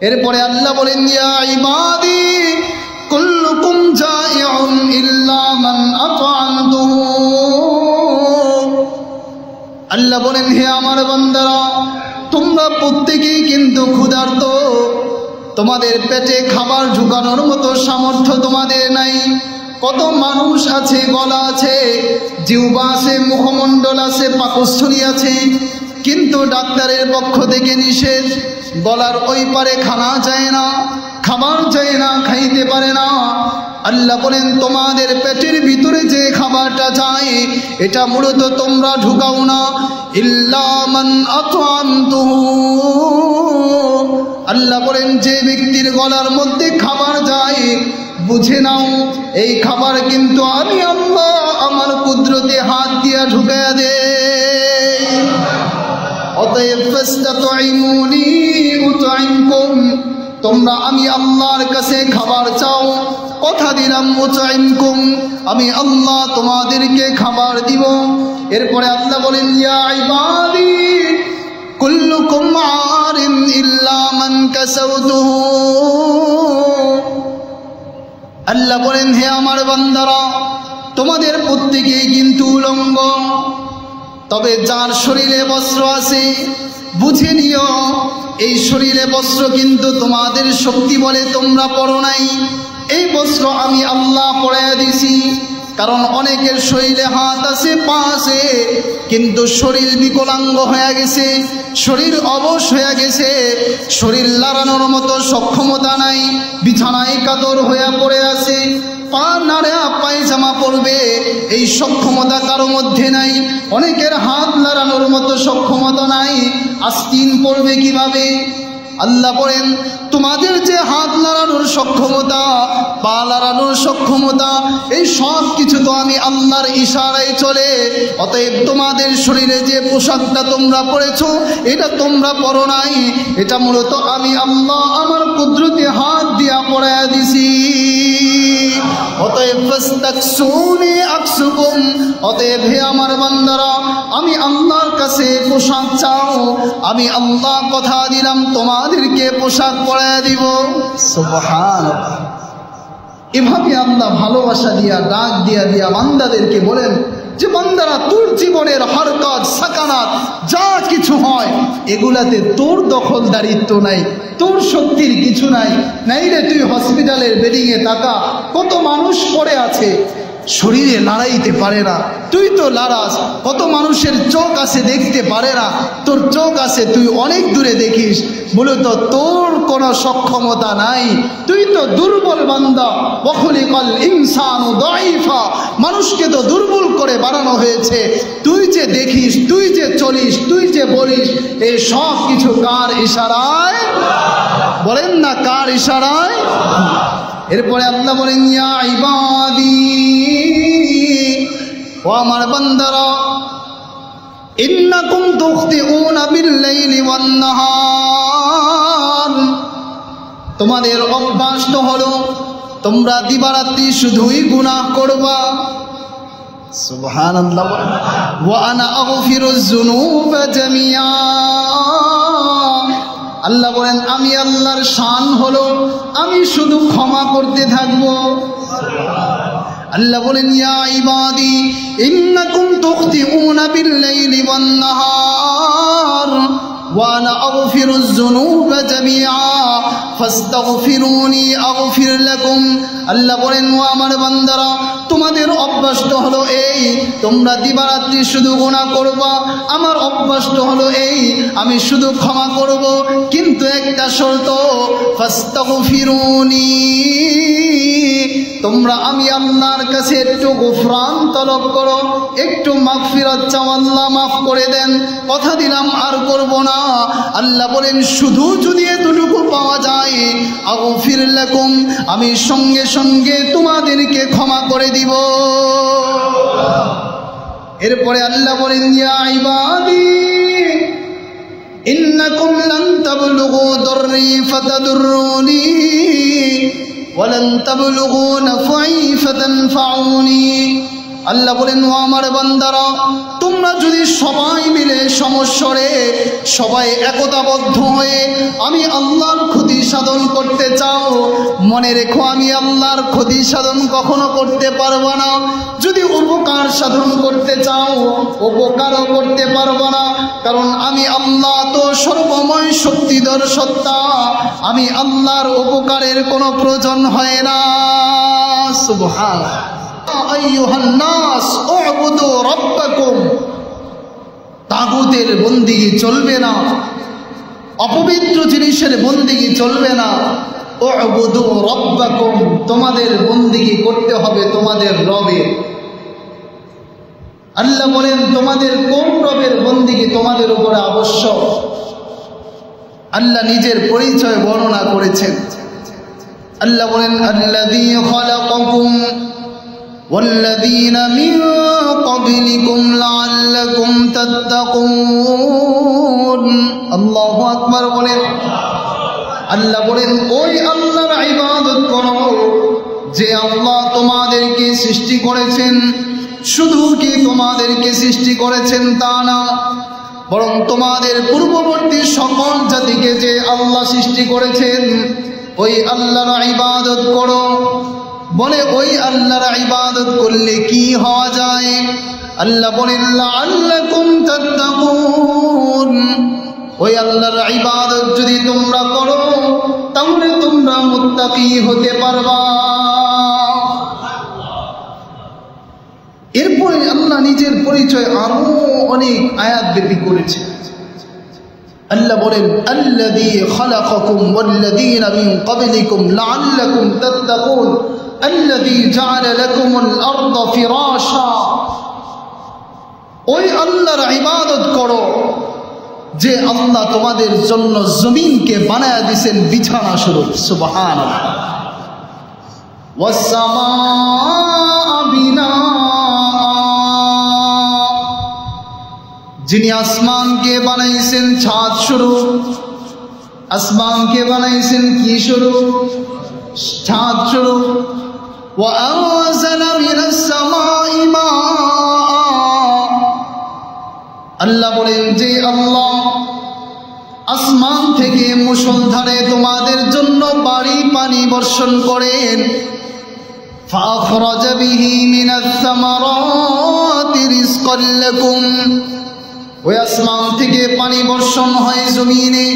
এরপরে আল্লাহ বলেন ইয়া ইবাদি কুল্লুকুম জাইউন ইল্লা মান আত'আমতুহু। আল্লাহ বলেন হে আমার বান্দারা, তোমরা প্রত্যেকেই কিন্তু ক্ষুধার্ত, তোমাদের পেটে খাবার ঢুকানোর মতো সামর্থ্য তোমাদের নাই। কত মানুষ আছে, গলা আছে, জিহ্বা আছে, মুখমণ্ডল আছে, পাকস্থলী আছে, কিন্তু ডাক্তারের পক্ষ থেকে নিষেধ, গলার ওই পারে খানা যায় না, খাবার যায় না, খাইতে পারে না। আল্লাহ বলেন তোমাদের পেটের ভিতরে যে খাবারটা যায় এটা মূলত তোমরা ঢুকাও না। ইল্লা মান আত'আমতুহু, আল্লাহ বলেন যে ব্যক্তির গলার মধ্যে খাবার যায় বুঝে নাও এই খাবার কিন্তু আমি আল্লাহ আমার কুদরতে হাত দিয়া ঢুকায়া দেই। অতএব ফাস্তাতঈমুনি উতঈমকুম, তোমরা আমি আল্লাহর কাছে খাবার চাও, কথা দিলাম উতঈমকুম, আমি আল্লাহ তোমাদেরকে খাবার দিব। এরপরে আল্লাহ বলেন ইয়া ইবাদি কুল্লুকুম আরিন ইল্লা মান কাসাউতুহু। আল্লাহ বলেন হে আমার বান্দারা, তোমাদের প্রত্যেকেই কিন্তু উলঙ্গ, তবে যার শরীরে বস্ত্র আছে বুঝে নিও এই শরীরে বস্ত্র কিন্তু তোমাদের শক্তি বলে তোমরা পরো নাই, এই বস্ত্র আমি আল্লাহ পরাইয়া দিছি। কারণ অনেকের শরীরে হাত আছে, পা আছে, কিন্তু শরীর বিকলাঙ্গ হয়ে গেছে, শরীর অবশ হয়ে গেছে, শরীর লাড়ানোর মতো সক্ষমতা নাই, বিছানায় কাতর হয়ে পড়ে আছে, পা নাড়া পায়জামা পরবে এই সক্ষমতা কারো মধ্যে নাই, অনেকের হাত নাড়ানোর মতো সক্ষমতা নাই, আস্তিন পড়বে কিভাবে? আল্লাহ বলেন তোমাদের যে হাত নাড়ানোর সক্ষমতা, পা নাড়ানোর সক্ষমতা, এই সব কিছু তো আমি আল্লাহর ইশারায় চলে। অতএব তোমাদের শরীরে যে পোশাকটা তোমরা পরেছো এটা তোমরা পরো নাই, এটা মূলত আমি আল্লাহ আমার কুদরতে হাত দিয়া পরাইয়া দিছি। অতএব ফাস্তাকসুনি আকসুকুম, অতএব হে আমার বান্দারা আমি আল্লাহর কাছে পোশাক চাও, আমি আল্লাহ কথা দিলাম তোমাদেরকে পোশাক পরাইয়া দিব। সুবহানাল্লাহ। এভাবে আল্লাহ ভালোবাসা দিয়া ডাক দিয়া দিয়া বান্দাদেরকে বলেন যে বান্দারা তোর জীবনের হরকত সাকানাত যা কিছু হয় এগুলাতে তোর দখলদারিত্ব নাই, তোর শক্তির কিছু নাই। নাইলে তুই হসপিটালের বেডিংয়ে তাকা, কত মানুষ পড়ে আছে শরীরে লড়াইতে পারে না, তুই তো লড়াস। কত মানুষের চোখ আছে দেখতে পারে না, তোর চোখ আছে তুই অনেক দূরে দেখিস, মূলত তোর কোনো সক্ষমতা নাই, তুই তো দুর্বল বান্দা। ওয়াখুলিকাল ইনসানু দাঈফা, মানুষকে তো দুর্বল করে বানানো হয়েছে। তুই যে দেখিস, তুই যে চলিস, তুই যে বলিস, এই সব কিছু কার ইশারায়? বলেন না কার ইশারায়? এরপরে আল্লাহ বলেন ইয়া ইবাদি, ও আমার বান্দারা, ইন্নাকুম তুখতিউনা বিল-লাইলি ওয়ান-নাহার, তোমাদের অভ্যাস তো হলো তোমরা দিবারাত্রি শুধুই গুনাহ করবা। সুবহানাল্লাহ। ওয়া আনা আগফিরুয যুনুবা জামিআ, আল্লাহ বলেন আমি আল্লাহর শান হলো আমি শুধু ক্ষমা করতে থাকবো। আল্লাহ বলেন ইয়া ইবাদি ইন্নাকুম তুখতিউনা বিল-লাইলি ওয়ান-নাহার ওয়া আনা আগফিরুয যুনুবা জামিআ ফাস্তাগফিরুনি আগফির লাকুম। আল্লাহ বলেন ও আমার বান্দারা তোমাদের অভ্যাসটা হলো এই তোমরা দিবারাত্রি শুধু গুনাহ করবা, আমার অভ্যাসটা হলো এই আমি শুধু ক্ষমা করব, কিন্তু একটা শর্ত, ফাস্তাগফিরুনি, তোমরা আমি আল্লাহর কাছে একটু গুফরান তলব করো, একটু মাগফিরাত চাও, আল্লাহ মাফ করে দেন, কথা দিলাম আর করব না। আল্লাহ বলেন শুধু যদি এতটুকু পাওয়া যায় আগফির লাকুম, আমি সঙ্গে সঙ্গে তোমাদেরকে ক্ষমা করে দিব। এরপরে আল্লাহ বলেন ইয়া ইবাদি ইন্নাকুম লান তাবলুগু দররি ফাতাদুররুনি ওয়ালান তাবলুগু নাফঈ ফাতানফাউনি। আল্লাহ বলেন ও আমার বান্দারা তোমরা যদি সবাই মিলে সমস্বরে সবাই একতাবদ্ধ হয়ে আমি আল্লাহর ক্ষতি সাধন করতে চাও, মনে রেখো আমি আল্লাহর ক্ষতি সাধন কখনো করতে পারবো না। যদি উপকার সাধন করতে চাও, উপকারও করতে পারবো না, কারণ আমি আল্লাহ তো সর্বময় শক্তিধর সত্তা। আমি আল্লাহর উপকারের কোনো প্রয়োজন হয় না। সুবহানাল্লাহ। আইয়ুহান নাস উ'বুদু রাব্বাকুম। তাগুতের বন্দিগি চলবে না, অপবিত্র জিনিসের বন্দিগি চলবে না। উ'বুদু রাব্বাকুম, তোমাদের বন্দিগি করতে হবে তোমাদের রবের। আল্লাহ বলেন তোমাদের কোন রবের বন্দিগি তোমাদের উপরে আবশ্যক। আল্লাহ নিজের পরিচয় বর্ণনা করেছেন। আল্লাহ বলেন আল্লাযী খালাকাকুম ওয়াল্লাযীনা মিন ক্বাবলিকুম লাআল্লাকুম তাত্তাকুন। আল্লাহু আকবার বলেন। আল্লাহ বলেন ওই আল্লাহর ইবাদত করো যে আল্লাহ তোমাদেরকে সৃষ্টি করেছেন। শুধু কি তোমাদেরকে সৃষ্টি করেছেন তা না, বরং তোমাদের পূর্ববর্তী সকল জাতিকে যে আল্লাহ সৃষ্টি করেছেন ওই আল্লাহর ইবাদত করো। বলে ওই আল্লাহর ইবাদত করলে কি হওয়া যায়? আল্লাহ বলেন লাআল্লাকুম তাত্তাকুন। ওই আল্লাহর ইবাদত যদি তোমরা করো তাহলে তোমরা মুত্তাকি হতে পারবা। এরপরে আল্লাহ নিজের পরিচয় আরো অনেক আয়াত ব্যাপী করেছে। আল্লাহ বলেন আল্লাযী খালাকাকুম ওয়াল্লাযীনা মিন ক্বাবলিকুম লাআল্লাকুম তাত্তাকুন আল্লাযী জাআলা লাকুমুল আরদা ফিরাশা। ওই আল্লাহর ইবাদত করো যে আল্লাহ তোমাদের জন্য জমিনকে বানায়া দিয়েছেন বিছানা স্বরূপ। সুবহানাল্লাহ। ওয়াস সামাআ বিনা, যিনি আসমানকে বানাইছেন ছাদ স্বরূপ। আসমানকে বানাইছেন কি স্বরূপ? ছাদ স্বরূপ। ওয়া আনজালা মিনাস সামাই মাআ। আল্লাহ বলেন যে আল্লাহ আসমান থেকে মুষলধারে তোমাদের জন্য বাড়ি পানি বর্ষণ করেন। ফাখরাজা বিহি মিনাস সামারাতি রিজকাল লাকুম। ওই আসমান থেকে পানি বর্ষণ হয় জমিনে,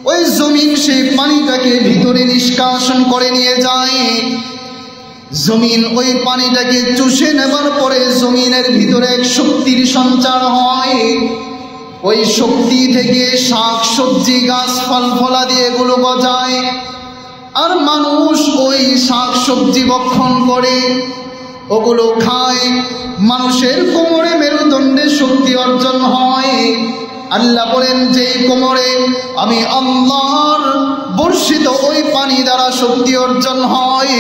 ওই জমিন সেই পানিটাকে ভিতরে নিষ্কাশন করে নিয়ে যায়। জমিন ওই পানিটাকে চুষে নেবার পরে জমিনের ভিতরে এক শক্তির সঞ্চার হয়। ওই শক্তি থেকে শাক সবজি গাছ ফল ফলাদি এগুলো গজায়, আর মানুষ ওই শাক সবজি ভক্ষণ করে, ওগুলো খায়। মানুষের কোমরে মেরুদণ্ডে শক্তি অর্জন হয়। আল্লাহ বলেন যে কোমরে আমি আল্লাহর বর্ষিত ওই পানি দ্বারা শক্তি অর্জন হয়,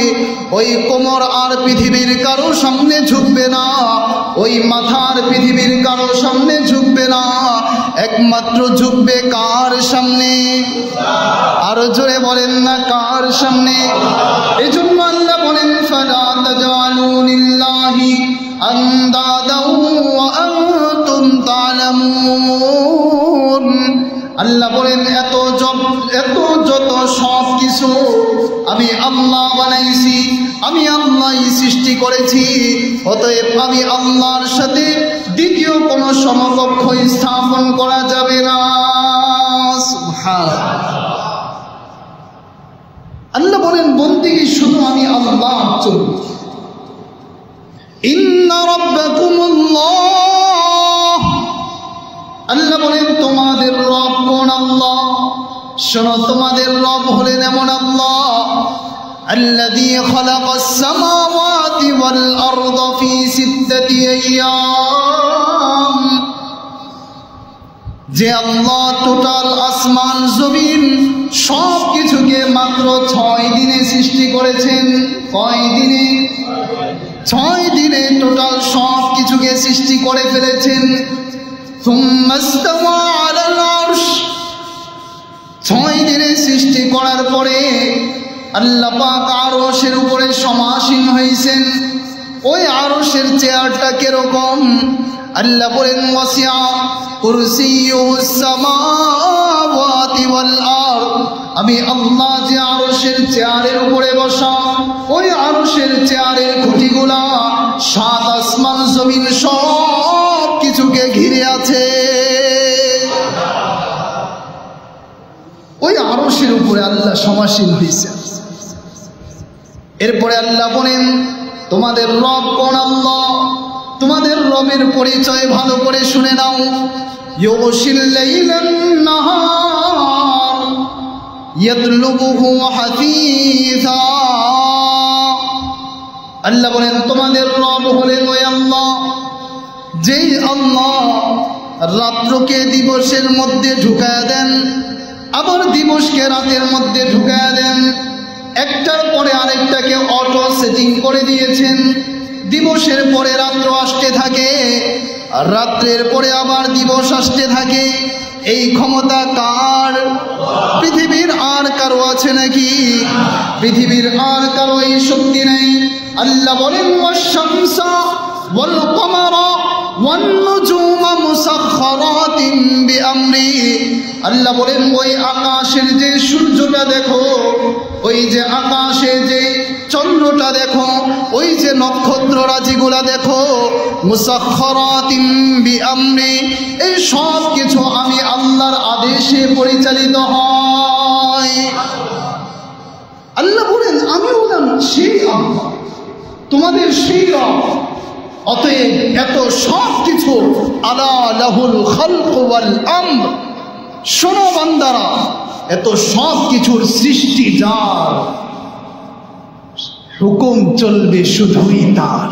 ওই কোমর আর পৃথিবীর কারো সামনে ঝুঁকবে না, ওই মাথার পৃথিবীর কারো সামনে ঝুঁকবে না, একমাত্র ঝুঁকবে কার সামনে? আরো জোরে বলেন না কার সামনে? এই জন্য আল্লাহ বলেন ফালা তাজআলু লিল্লাহি আনদাদা ওয়া আনতুম তা'লামুন। আল্লাহ বলেন এত যত সব কিছু আমি আল্লাহ বানাইছি, আমি আল্লাহই সৃষ্টি করেছি, অতএব আমি আল্লাহর সাথে দ্বিতীয় কোনো সমকক্ষ স্থাপন করা যাবে না। সুবহানাল্লাহ। আল্লাহ বলেন বন্দেগী শুধু আমি আল্লাহ চলবে। ইন্না রাব্বাকুমুল্লাহ। আল্লাহ বলেন তোমাদের রব কোন আল্লাহ? শোনো, তোমাদের রব হলেন এমন আল্লাহ আল্লাযী খালাকাস সামাওয়াতি ওয়াল আরদা ফি সিত্তাতি আইয়াম। যে আল্লাহ টোটাল আসমান জমিন সব কিছুকে মাত্র 6 দিনে সৃষ্টি করেছেন। কয় দিনে? 6 দিনে টোটাল সব কিছুকে সৃষ্টি করে ফেলেছেন। সুম্মা ইসতাওয়া আলাল আরশ। 6 দিনে সৃষ্টি করার পরে আল্লাহ পাক আরশের উপরে সমাসীন হয়েছেন। ওই আরশের চেয়ারটা কিরকম? আল্লাহ বলেন ওয়াসিআ কুরসিয়ুস সামাওয়াতি ওয়াল আরদ, আমি আল্লাহ যে আরশের চেয়ারের উপরে বসা, ওই আরশের চেয়ারের খুঁটিগুলা সাত আসমান জমিন সব কিছুকে ঘিরে আছে। ওই আরশের উপরে আল্লাহ সমাসীন হয়েছে। এরপরে আল্লাহ বলেন তোমাদের রব কোন আল্লাহ? তোমাদের রবের পরিচয় ভালো করে শুনে নাও। ইউগশিল লাইলান নাহার ইয়াতলুবুহু হাসীসা। আল্লাহ বলেন তোমাদের রব হলেন ওই আল্লাহ, যেই আল্লাহ রাত্রকে দিবসের মধ্যে ঢুকায়া দেন, আবার দিবসকে রাতের মধ্যে ঢুকায়া দেন। একটার পরে আরেকটাকে অটো সেটিং করে দিয়েছেন। দিবসের পরে রাত্র আসতে থাকে, আর রাত্রের পরে আবার দিবস আসতে থাকে। এই ক্ষমতা কার? পৃথিবীর আর কারো আছে নাকি? পৃথিবীর আর কারো এই শক্তি নেই। আল্লাহ বলেন ওয়াশ-শামসা ওয়াল কমারা ওয়ান নুজুমা মুসাখখারাতিন বিআমরি। আল্লাহ বলেন ওই আকাশের যে সূর্যটা দেখো, ওই যে আকাশে যে চন্দ্রটা দেখো, ওই যে নক্ষত্র রাজিগুলা দেখো, মুসাখখারাতিন বিআমরি, এই সব কিছু আমি আল্লাহর আদেশে পরিচালিত হয়। আল্লাহ বলেন আমি হলাম সেই আল্লাহ, তোমাদের সেই রব। অতএব এত সব কিছু আলা লাহুল খালক ওয়াল আমর, শোনো বান্দারা, এত সব কিছুর সৃষ্টি যার, হুকুম চলবে শুধুই তার,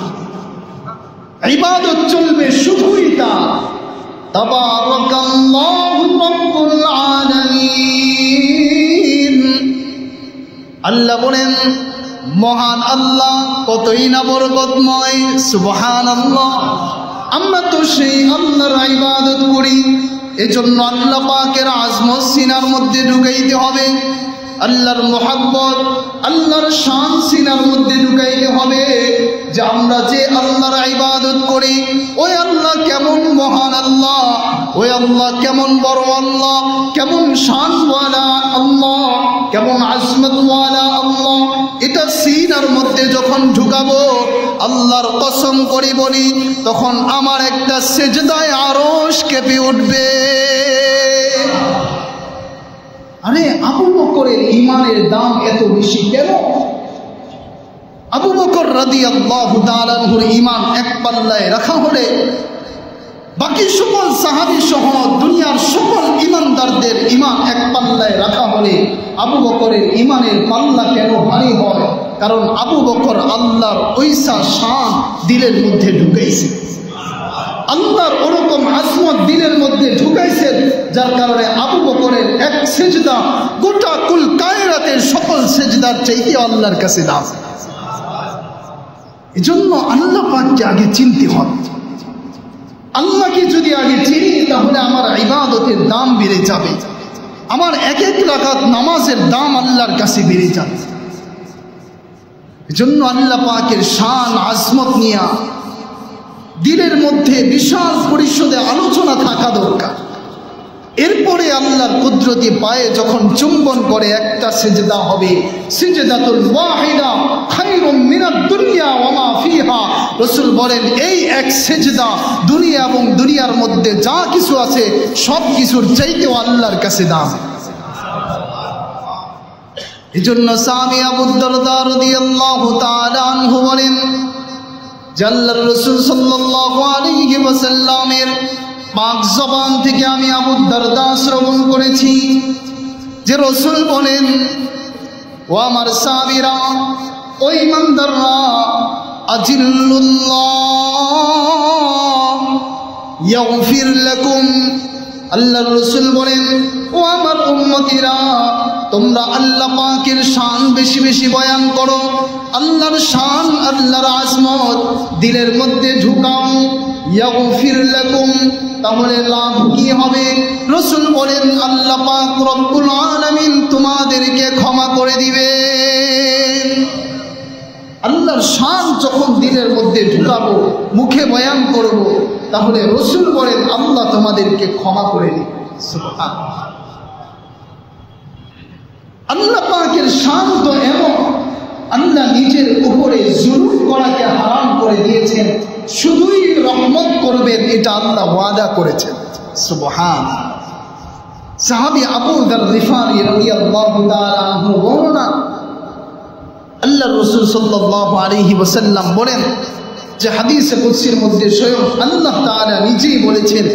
ইবাদত চলবে শুধুই তার। তাবারাকাল্লাহু রাব্বুল আলামিন। আল্লাহ বলেন মহান আল্লাহ কতই না বরকতময়। সুবহানাল্লাহ। আমরা তো সেই আল্লাহর ইবাদত করি, এজন্য আল্লাহ পাকের আজমত সিনার মধ্যে ঢুকাইতে হবে। আল্লাহর মোহাব্বত, আল্লাহর শান সিনার মধ্যে ঢুকাইতে হবে যে আমরা যে আল্লাহর ইবাদত করি, ওই আল্লাহ কেমন মহান আল্লাহ, ওই আল্লাহ কেমন বড় আল্লাহ, কেমন শানওয়ালা আল্লাহ, কেমন আজমতওয়ালা আল্লাহ। এটা সিনার মধ্যে যখন ঢুকাবো, আল্লাহর কসম করে বলি, তখন আমার একটা সেজদায় আরশ কেঁপে উঠবে। আরে আবু বকরের ঈমানের দাম এত বেশি কেন? আবু বকর রাদিয়াল্লাহু তাআলা আনহুর ঈমান এক পাল্লায় রাখা হলে বাকি সকল সাহাবী সহ দুনিয়ার সকল ঈমানদারদের ঈমান এক পাল্লায় রাখা হলে আবু বকরের ঈমানের পাল্লা কেন ভারী হয়? কারণ আবু বকর আল্লাহর ওইসা শান দিলের মধ্যে ঢুকাইছে, আল্লাহর ওরকম আজমত দিলের মধ্যে ঢুকাইছেন, যার কারণে আবু বকরের এক সেজদা গোটা কুল কায়নাতের সকল সেজদার চাইতে আল্লাহর কাছে দাম। এজন্য আল্লাহ পাককে আগে চিনতে হবে। আল্লাহকে যদি আগে চিনি, তাহলে আমার ইবাদতের দাম বেড়ে যাবে, আমার এক এক রাকাত নামাজের দাম আল্লাহর কাছে বেড়ে যাবে। এজন্য আল্লাহ পাকের শান আজমত নিয়া দিলের মধ্যে বিশাল পরিষদে আলোচনা থাকা দরকার। এরপরে আল্লাহর কুদরতি পায়ে যখন চুম্বন করে একটা সিজদা হবে, সিজদাতুল ওয়াহিদা খায়রুম মিনাদ দুনিয়া ওয়া মা ফিহা। রাসূল বলেন এই এক সিজদা দুনিয়া এবং দুনিয়ার মধ্যে যা কিছু আছে সব কিছুর চাইতেও আল্লাহর কাছে দাম। এজন্য সাহাবী আবু দারদা রাদিয়াল্লাহু তাআলা আনহু বলেন, আল্লাহর রাসূল সাল্লাল্লাহু আলাইহি ওয়াসাল্লামের পাক জবান থেকে আমি আবু দারদা শ্রবণ করেছি যে রাসূল বলেন, ও আমার সাহাবীরা, ও ঈমানদাররা, আজিল্লুল্লাহ ইয়াগফির লাকুম। আল্লাহর রাসূল বলেন, ও আমার উম্মতিরা, তোমরা আল্লাহ পাকের শান বেশি বেশি বয়ান করো, আল্লাহর শান আল্লাহর আজমত দিলের মধ্যে ঢুকাও। ইয়াগফির লাকুম, তাহলে লাভ কি হবে? রাসূল বলেন আল্লাহ পাক রব্বুল আলামিন তোমাদেরকে ক্ষমা করে দিবেন। আল্লাহর শান যখন দিলের মধ্যে ঢুকাবো, মুখে বয়ান করব, তাহলে রসুল বলেন আল্লাহ তোমাদেরকে ক্ষমা করে দিবে। সুবহানাল্লাহ। আল্লাহ পাকের শান তো এমন, আল্লাহ নিজের উপরে জুলুম করাকে হারাম করে দিয়েছেন, শুধুই রহমত করবেন এটা আল্লাহ ওয়াদা করেছেন। সুবহানাল্লাহ। সাহাবী আবু যার গিফারী রাদিয়াল্লাহু তাআলা আনহু বর্ণনা, আল্লাহ রাসূল সাল্লাল্লাহু আলাইহি ওয়াসাল্লাম বলেন যে হাদিসে কুদসির মধ্যে স্বয়ং আল্লাহ তাআলা নিজেই বলেছেন,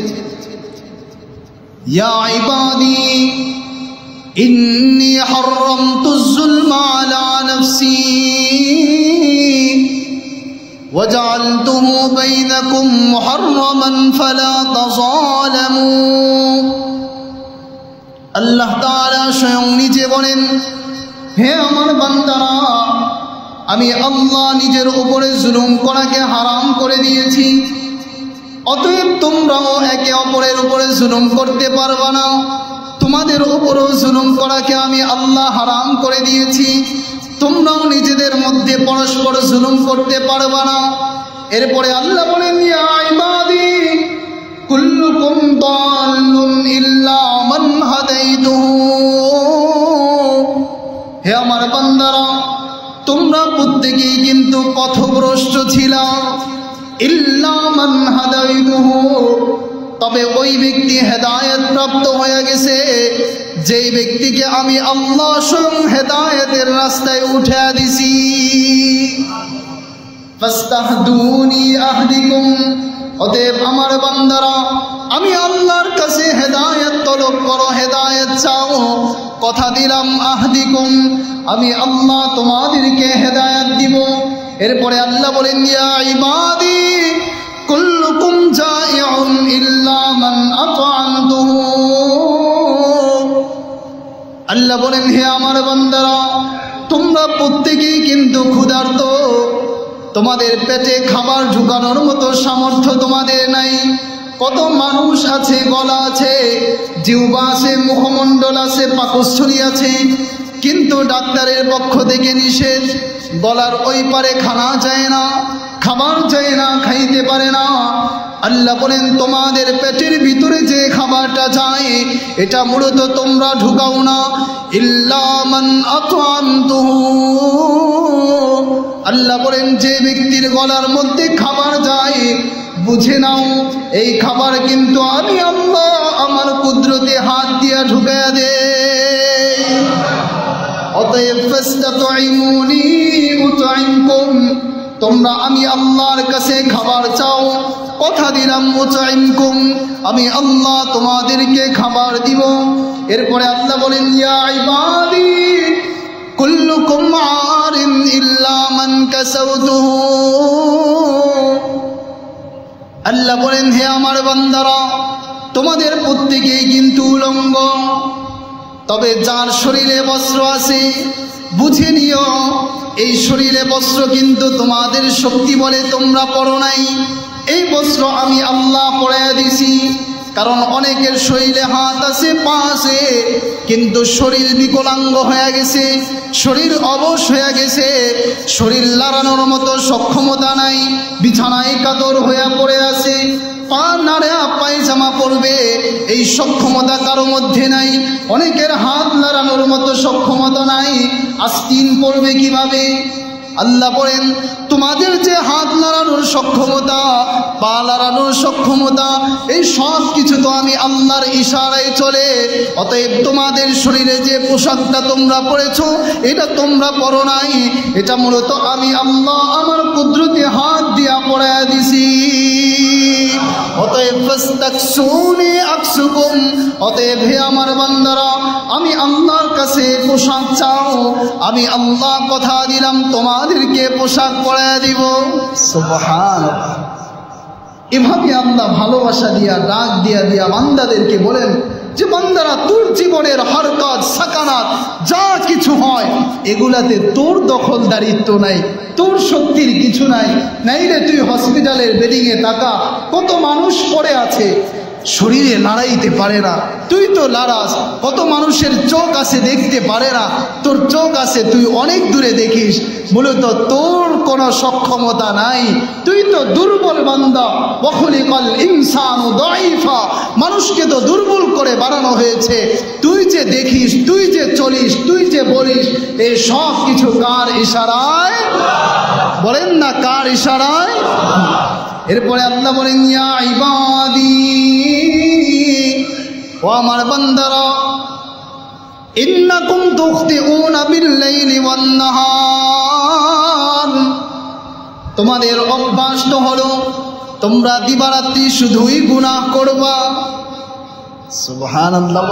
ইয়া ইবাদি ইন্নী হারামতুজ যুলমা আলা নাফসি ওয়া জাআলতুহু বাইনাকুম মুহাররামান ফালা তাযালামু। আল্লাহ তাআলা স্বয়ং নিজে বলেন, হে আমার বান্দারা, আমি আল্লাহ নিজের উপরে জুলুম করাকে হারাম করে দিয়েছি, অতএব তোমরাও একে অপরের উপরে জুলুম করতে পারবে না। তোমাদের উপরও জুলুম করাকে আমি আল্লাহ হারাম করে দিয়েছি, তোমরাও নিজেদের মধ্যে পরস্পর জুলুম করতে পারবে না। এরপরে আল্লাহ বলেন, ইয়া ইবাদি কুল্লুকুম দাল্লুন ইল্লা মান হাদাইতুহু। হে আমার বান্দারা, তোমরা প্রত্যেকেই কিন্তু পথভ্রষ্ট ছিলা, ইল্লা মান হাদাইতুহু, তবে ওই ব্যক্তি হেদায়েত প্রাপ্ত হয়ে গেছে যেই ব্যক্তিকে আমি আল্লাহ স্বয়ং হেদায়েতের রাস্তায় উঠে দিছি। ফাস্তাহদুনি আহদিকুম, অতএব আমার বান্দারা, আমি আল্লাহর কাছে হেদায়েত তলব করো, হেদায়েত চাও। কথা দিলাম আহদিকুম, আমি আল্লাহ তোমাদেরকে হেদায়েত দিব। এরপরে আল্লাহ বলেন, ইয়া ইবাদি কুল্লুকুম জাইউন ইল্লা মান আত'আমতুহু। আল্লাহ বলেন, হে আমার বান্দারা, তোমরা প্রত্যেকেই কিন্তু ক্ষুধার্ত, তোমাদের পেটে খাবার ঢুকানোর মতো সামর্থ্য তোমাদের নাই। কত মানুষ আছে, গলা আছে, জিহ্বা আছে, মুখমণ্ডল আছে, পাকস্থলী আছে, কিন্তু ডাক্তারের পক্ষ থেকে নিষেধ, গলার ওই পারে খানা যায় না, খাবার যায় না, খাইতে পারে না। আল্লাহ বলেন, তোমাদের পেটের ভিতরে যে খাবারটা যায় এটা মূলত তোমরা ঢুকাও না, ইল্লা মান আত'আমতুহু। আল্লাহ বলেন, যে ব্যক্তির গলার মধ্যে খাবার যায়, বুঝে নাও এই খাবার কিন্তু আমি আল্লাহ আমার কুদরতে হাত দিয়া ঢুকায়া দে। অতএব ফাস্তাতঈমুনি উতঈমকুম, তোমরা আমি আল্লাহর কাছে খাবার চাও, কথা দিলাম উতঈমকুম, আমি আল্লাহ তোমাদেরকে খাবার দিব। এরপরে আল্লাহ বলেন, ইয়া ইবাদি কুল্লুকুম আরিন ইল্লা মান কাসাউতুহু। আল্লাহ বলেন, হে আমার বান্দারা, তোমাদের প্রত্যেকেই কিন্তু উলঙ্গ, তবে যার শরীরে বস্ত্র আছে বুঝে নিও, এই শরীরে বস্ত্র কিন্তু তোমাদের শক্তি বলে তোমরা পরো নাই, এই বস্ত্র আমি আল্লাহ পরাইয়া দিছি। কারণ অনেকের শরীরে হাত আছে, পা আছে, কিন্তু শরীর বিকলাঙ্গ হয়ে গেছে, শরীর অবশ হয়ে গেছে, শরীর লাড়ানোর মতো সক্ষমতা নাই, বিছানায় কাতর হয়ে পড়ে আছে, পা নাড়া পায়জামা পরবে এই সক্ষমতা কারো মধ্যে নাই, অনেকের হাত নাড়ানোর মতো সক্ষমতা নাই, আস্তিন পড়বে কিভাবে? আল্লাহ বলেন, তোমাদের যে হাত নাড়ানোর সক্ষমতা, পা নাড়ানোর সক্ষমতা, এই সব কিছু তো আমি আল্লাহর ইশারায় চলে। অতএব তোমাদের শরীরে যে পোশাকটা তোমরা পরেছো এটা তোমরা পরো নাই, এটা মূলত আমি আল্লাহ আমার কুদরতে হাত দিয়া পরাইয়া দিছি। অতএব ফাস্তাকসুনি আকসুকুম, অতএব হে আমার বান্দারা, আমি আল্লাহর কাছে পোশাক চাও, আমি আল্লাহ কথা দিলাম তোমাদেরকে পোশাক পরাইয়া দিব। সুবহানাল্লাহ। এভাবে আল্লাহ ভালোবাসা দিয়া, ডাক দিয়া দিয়া বান্দাদেরকে বলেন যে বান্দারা, তোর জীবনের হর কাজ সাকানাত যা কিছু হয় এগুলাতে তোর দখলদারিত্ব নাই, তোর শক্তির কিছু নাই। নাই রে, তুই হসপিটালের বেডিংয়ে তাকা, কত মানুষ পড়ে আছে, শরীরে নাড়াইতে পারে না, তুই তো লাড়াস। কত মানুষের চোখ আছে দেখতে পারে না, তোর চোখ আছে, তুই অনেক দূরে দেখিস, মূলত তোর কোনো সক্ষমতা নাই, তুই তো দুর্বল বান্দা। ওয়াখলিকাল ইনসানু দাঈফা, মানুষকে তো দুর্বল করে বানানো হয়েছে। তুই যে দেখিস, তুই যে চলিস, তুই যে বলিস, এই সব কিছু কার ইশারায়? বলেন না, কার ইশারায়? এরপরে আল্লাহ বলেন, ইয়া ইবাদি, ও আমার বান্দারা, ইন্নাকুম তুখতিউনা বিল-লাইলি ওয়ান-নাহার, তোমাদের অভ্যাস তো হলো তোমরা দিবারাত্রি শুধুই গুনাহ করবা। সুবহানাল্লাহ।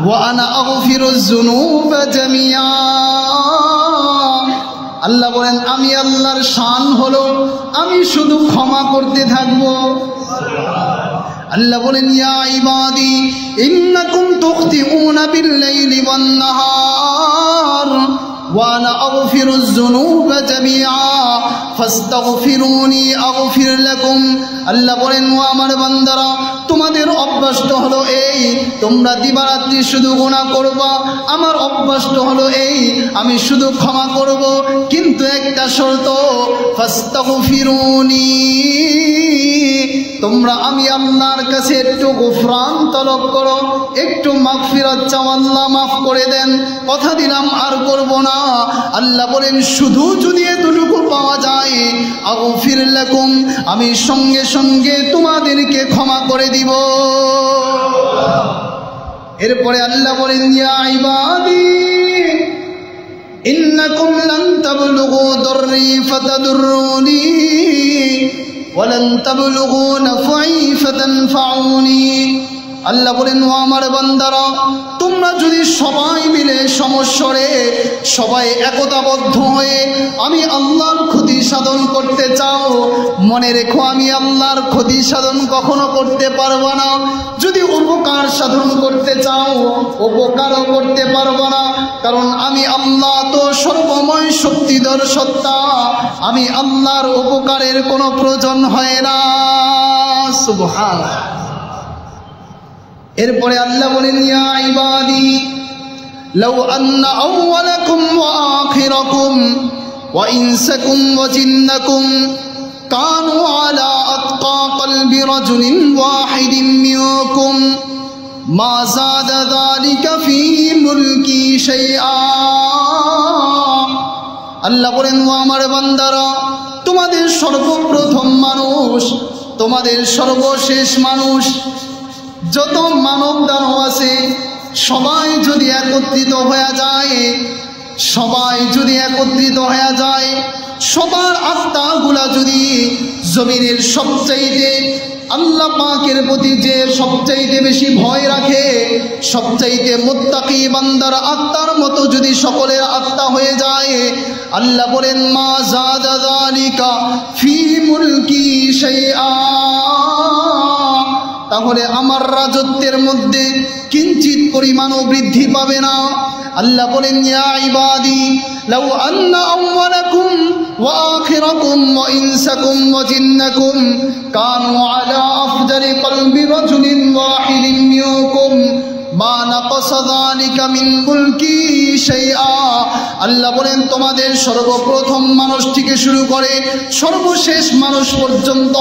ওয়া আনা আগফিরুয যুনুবা জামিআ, আল্লাহ বলেন আমি আল্লাহর শান হলো আমি শুধু ক্ষমা করতে থাকবো। আল্লাহ বলেন, ইয়া ইবাদি ইন্নাকুম তুখতিউনা বিল-লাইলি ওয়ান-নাহার ওয়া আনা আগফিরুয যুনুবা জামিআ ফাস্তাগফিরুনি আগফির লাকুম। আল্লাহ বলেন, ও আমার বান্দারা, তোমাদের অভ্যাসটা হলো এই তোমরা দিবারাত্রি শুধু গুনাহ করবা, আমার অভ্যাসটা হলো এই আমি শুধু ক্ষমা করব, কিন্তু একটা শর্ত, ফাস্তাগফিরুনি, তোমরা আমি আল্লাহর কাছে একটু গুফরান তলব করো, একটু মাগফিরাত চাও, আল্লাহ মাফ করে দেন, কথা দিলাম আর করব না। আল্লাহ বলেন শুধু যদি এতটুকু পাওয়া যায়, আগফির লাকুম, আমি সঙ্গে সঙ্গে তোমাদেরকে ক্ষমা করে দিব। এরপরে আল্লাহ বলেন, ইয়া ইবাদি ইন্নাকুম লান তাবলুগু দররি ফাতাদুররুনি ওয়ালান তাবলুগু নাফঈ ফাতানফাউনি। আল্লাহ বলেন, ও আমার বান্দারা, তোমরা যদি সবাই মিলে সমস্বরে সবাই একতাবদ্ধ হয়ে আমি আল্লাহর ক্ষতি সাধন করতে চাও, মনে রেখো আমি আল্লাহর ক্ষতি সাধন কখনো করতে পারবো না। যদি উপকার সাধন করতে চাও উপকারও করতে পারবো না, কারণ আমি আল্লাহ তো সর্বময় শক্তিধর সত্তা, আমি আল্লাহর উপকারের কোনো প্রয়োজন হয় না। সুবহানাল্লাহ। এরপরে আল্লাহ বলেন, ইয়া ইবাদি লাউ আন্না আউওয়ালাকুম ওয়া আখিরাকুম ওয়া ইনসাকুম ওয়া জিন্নাকুম কানু আলা আতকা কলবি রাজুলিন ওয়াহিদিন মিনকুম মা যাদা যালিকা ফি মুলকি শাইআ। আল্লাহ বলেন, ও আমার বান্দারা, তোমাদের সর্বপ্রথম মানুষ, তোমাদের সর্বশেষ মানুষ, যত মানব দানব আছে সবাই যদি একত্রিত হয়ে যায়, সবাই যদি একত্রিত হয়ে যায়, সবার আত্মাগুলা যদি জমিনের সবচাইতে আল্লাহ পাকের প্রতি যে সবচাইতে বেশি ভয় রাখে, সবচাইতে মুত্তাকি বান্দার আত্মার মতো যদি সকলের আত্মা হয়ে যায়, আল্লাহ বলেন, মা যাদা যালিকা ফি মুলকি শাইআ, তাহলে আমার রাজত্বের মধ্যে কিঞ্চিত পরিমাণও বৃদ্ধি পাবে না। আল্লাহ বলেন, ইয়া ইবাদি লাউ আন্না আউওয়ালাকুম ওয়া আখিরাকুম ওয়া ইনসাকুম ওয়া জিন্নাকুম কানু আলা আফজালি কলবি রাজুলিন ওয়াহিদিন মিনকুম মা নাকাসা যালিকা মিন মুলকি শাইআ। আল্লাহ বলেন, তোমাদের সর্বপ্রথম মানুষ থেকে শুরু করে সর্বশেষ মানুষ পর্যন্ত,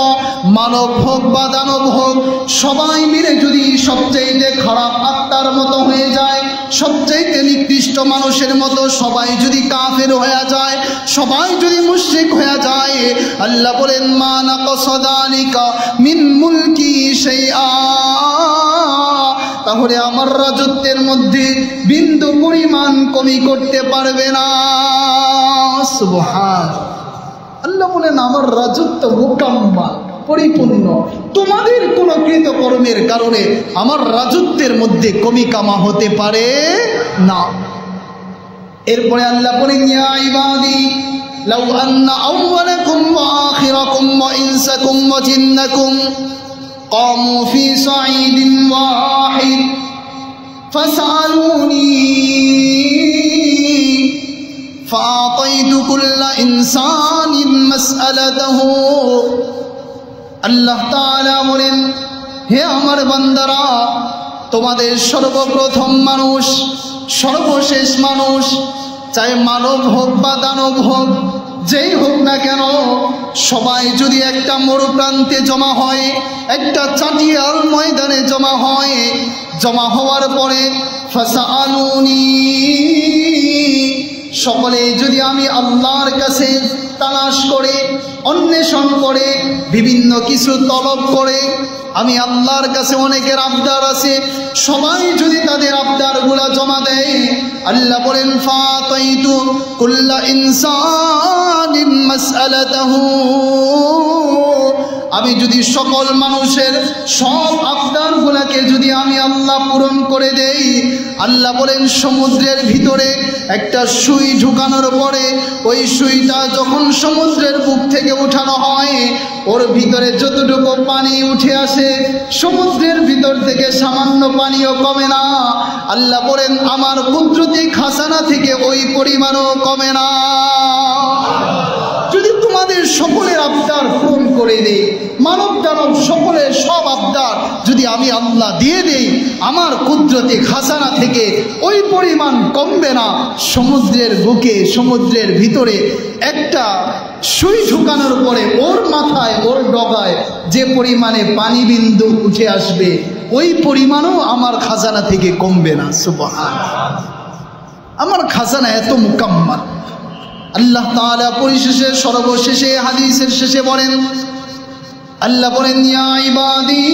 মানব হোক বা দানব হোক, সবাই মিলে যদি সবচাইতে খারাপ আত্মার মতো হয়ে যায়, সবচাইতে নিকৃষ্ট মানুষের মতো সবাই যদি কাফের হয়ে যায়, সবাই যদি মুশরিক হয়ে যায়, আল্লাহ বলেন, মা নাকাসা যালিকা মিন মুলকি শাইআ, তাহলে আমার রাজত্বের মধ্যে বিন্দু পরিমাণ কমি করতে পারবে না। সুবহানাল্লাহ। আল্লাহ বলেন, আমার রাজত্ব মুকাম্মাল, পরিপূর্ণ, তোমাদের কোনো কৃতকর্মের কারণে আমার রাজত্বের মধ্যে কমি কামা হতে পারে না। এরপরে আল্লাহ বলেন, ইয়া ইবাদি লাউ আন্না আউওয়ালাকুম ওয়া আখিরাকুম ওয়া ইনসাকুম ওয়া জিন্নাকুম قاموا في صعيد واحد فسألوني فأعطيت كل إنسان مسألته। আল্লাহ তাআলা বলেন, হে আমার বান্দারা, তোমাদের সর্বপ্রথম মানুষ, সর্বশেষ মানুষ, চাই মানব হোক বা দানব হোক, যেই হোক না কেন, সবাই যদি একটা মরুপ্রান্তে জমা হয়, একটা চাটিয়াল ময়দানে জমা হয়, জমা হওয়ার পরে ফাসআলুনি, সকলে যদি আমি আল্লাহর কাছে তালাশ করে, অন্বেষণ করে, বিভিন্ন কিছু তলব করে, আমি আল্লাহর কাছে অনেকের আবদার আছে, সবাই যদি তাদের আবদারগুলো জমা দেয়, আল্লাহ বলেন ফাতাইতু কুল্লা ইনসানিন মাসআলাতাহু, আমি যদি সকল মানুষের সব আবদারগুলোকে যদি আমি আল্লাহ পূরণ করে দেই, আল্লাহ বলেন সমুদ্রের ভিতরে একটা সুই ঢুকানোর পরে ওই সুইটা যখন সমুদ্রের বুক থেকে উঠানো হয়, ওর ভিতরে যতটুকু পানি উঠে আসে, সমুদ্রের ভিতর থেকে সামান্য পানিও কমে না। আল্লাহ বলেন আমার কুদরতি খাজানা থেকে ওই পরিমাণও কমে না। যদি তোমাদের সকলের আবদার পূরণ করে দেই, মানব দানব সকলের সব আবদার যদি আমি আল্লাহ দিয়ে দেই, আমার কুদরতি খাজানা থেকে ওই পরিমাণ কমবে না। সমুদ্রের বুকে, সমুদ্রের ভিতরে একটা সুই ঢুকানোর পরে ওর মাথায়, ওর ডগায় যে পরিমাণে পানি বিন্দু উঠে আসবে, ওই পরিমাণও আমার খাজানা থেকে কমবে না। সুবহানাল্লাহ, আমার খাজানা এত মুকাম্মাল। আল্লাহ তাআলা পরিশেষে, সর্বশেষে, হাদিসের শেষে বলেন, আল্লাহ বলেন ইয়া ইবাদি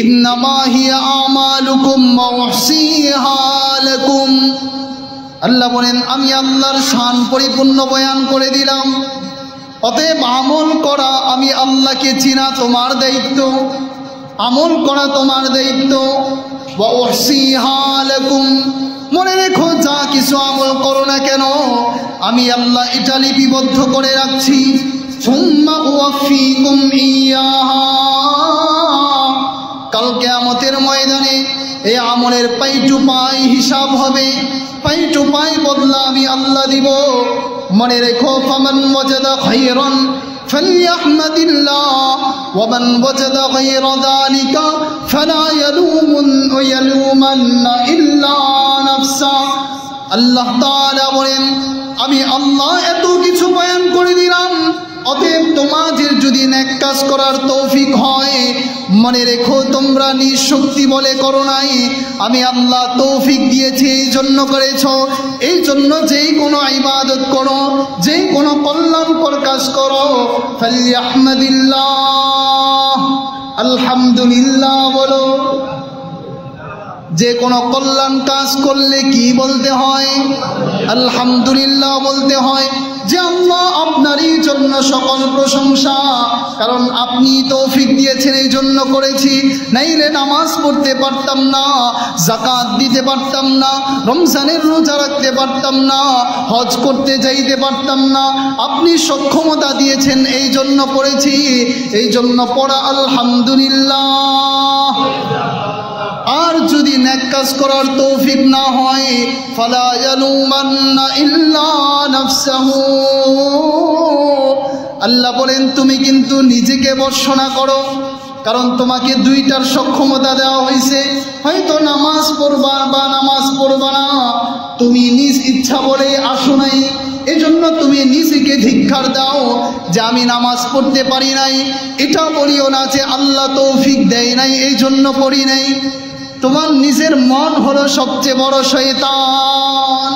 ইন্নামা হিয়া আমালুকুম ওয়া উহসিহা লাকুম। আল্লাহ বলেন আমি আল্লাহর শান পরিপূর্ণ বয়ান করে দিলাম, অতএব আমল করা, আমি আল্লাহকে চিনা তোমার দায়িত্ব, আমল করা তোমার দায়িত্ব। ওয়া উহসিহা লাকুম, মনে রেখো যা কিছু আমল করো না কেন আমি আল্লাহ এটা লিপিবদ্ধ করে রাখছি। সুম্মা উওয়াফিকুম ইয়াহা, কাল কিয়ামতের ময়দানে এই আমলের পাই টু পাই হিসাব হবে, পাই টু পাই বদলা আমি আল্লাহ দিব। মনে রেখো ফামান ওয়াজাদা খায়রান ফালইহমাদিল্লাহ ওয়া মান ওয়াজাদা গায়রা যালিকা ফালা ইয়ালুমান্না ইল্লা নাফসা। আল্লাহ তাআলা বলেন আমি আল্লাহ এত কিছু বয়ান করে দিলাম, অতএব তোমাদের যদি নেক কাজ করার তৌফিক হয়, মনে রেখো তোমরা নিজ শক্তি বলে করো নাই, আমি আল্লাহ তৌফিক দিয়েছি, এই জন্য করেছ। এই জন্য যেই কোনো ইবাদত করো, যেই কোনো কল্যাণকর কাজ করো, ফালইহমাদিল্লাহ, আলহামদুলিল্লাহ বলো। যে কোনো কল্যাণ কাজ করলে কি বলতে হয়? আলহামদুলিল্লাহ বলতে হয়। যে আল্লাহ আপনারই জন্য সকল প্রশংসা, কারণ আপনি তৌফিক দিয়েছেন এই জন্য করেছি, নাইলে নামাজ পড়তে পারতাম না, যাকাত দিতে পারতাম না, রমজানের রোজা রাখতে পারতাম না, হজ করতে যাইতে পারতাম না। আপনি সক্ষমতা দিয়েছেন এই জন্য করেছি, এই জন্য পড়া আলহামদুলিল্লাহ। আর যদি নেক কাজ করার তৌফিক না হয়, ফালা ইয়ালুমান্না ইল্লা নাফসাহু, আল্লাহ বলেন তুমি কিন্তু নিজেকে বর্ষনা করো, কারণ তোমাকে দুইটার সক্ষমতা দেওয়া হয়েছে। হয়তো নামাজ পড়বা বা নামাজ পড়বা না, তুমি নিজ ইচ্ছা বলে আসো নাই, এজন্য তুমি নিজেকে ধিক্কার দাও যে আমি নামাজ পড়তে পারি নাই। এটা বলিও না যে আল্লাহ তৌফিক দেয় নাই এই জন্য পড়ি নাই। তোমার নিজের মন হলো সবচেয়ে বড় শয়তান।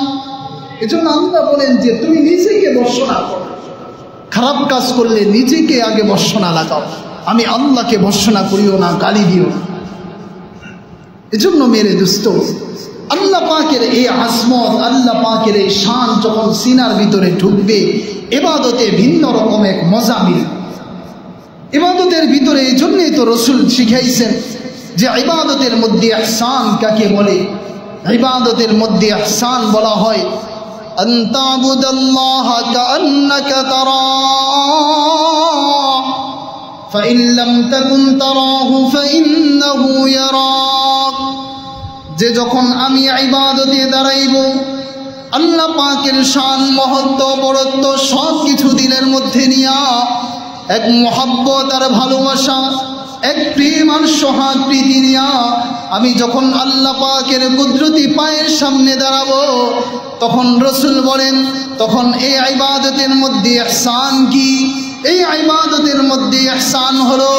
এজন্য আল্লাহ বলেন যে তুমি নিজেকে বর্ষনা করো, খারাপ কাজ করলে নিজেকে আগে বর্ষনা লাগাও, আমি আল্লাহকে বর্ষনা করিও না, গালি দিও না। এজন্য মেরে দোস্ত, আল্লাহ পাকের এই আজমত, আল্লাহ পাকের এই শান যখন সিনার ভিতরে ঢুকবে, ইবাদতে ভিন্ন রকম এক মজা মিলবে। ইবাদতের ভিতরে এই জন্যই তো রসুল শিখাইছেন যে ইবাদতের মধ্যে ইহসান কাকে বলে। ইবাদতের মধ্যে ইহসান বলা হয় আন তা'বুদাল্লাহা কাআন্নাকা তারাহ ফাইন লাম তাকুন তারাহু ফাইন্নাহু ইয়ারাক। যে যখন আমি ইবাদতে দাঁড়াইব, আল্লাহ পাকের শান, মহত্ব, বড়ত্ব সব কিছু দিলের মধ্যে নিয়া এক মহব্বত আর ভালোবাসা, এক প্রেম আর সোহাগ প্রীতি নিয়া আমি যখন আল্লাহ পাকের কুদরতি পায়ের সামনে দাঁড়াবো, তখন রসুল বলেন, তখন এই ইবাদতের মধ্যে ইহসান কি? এই ইবাদতের মধ্যে ইহসান হলো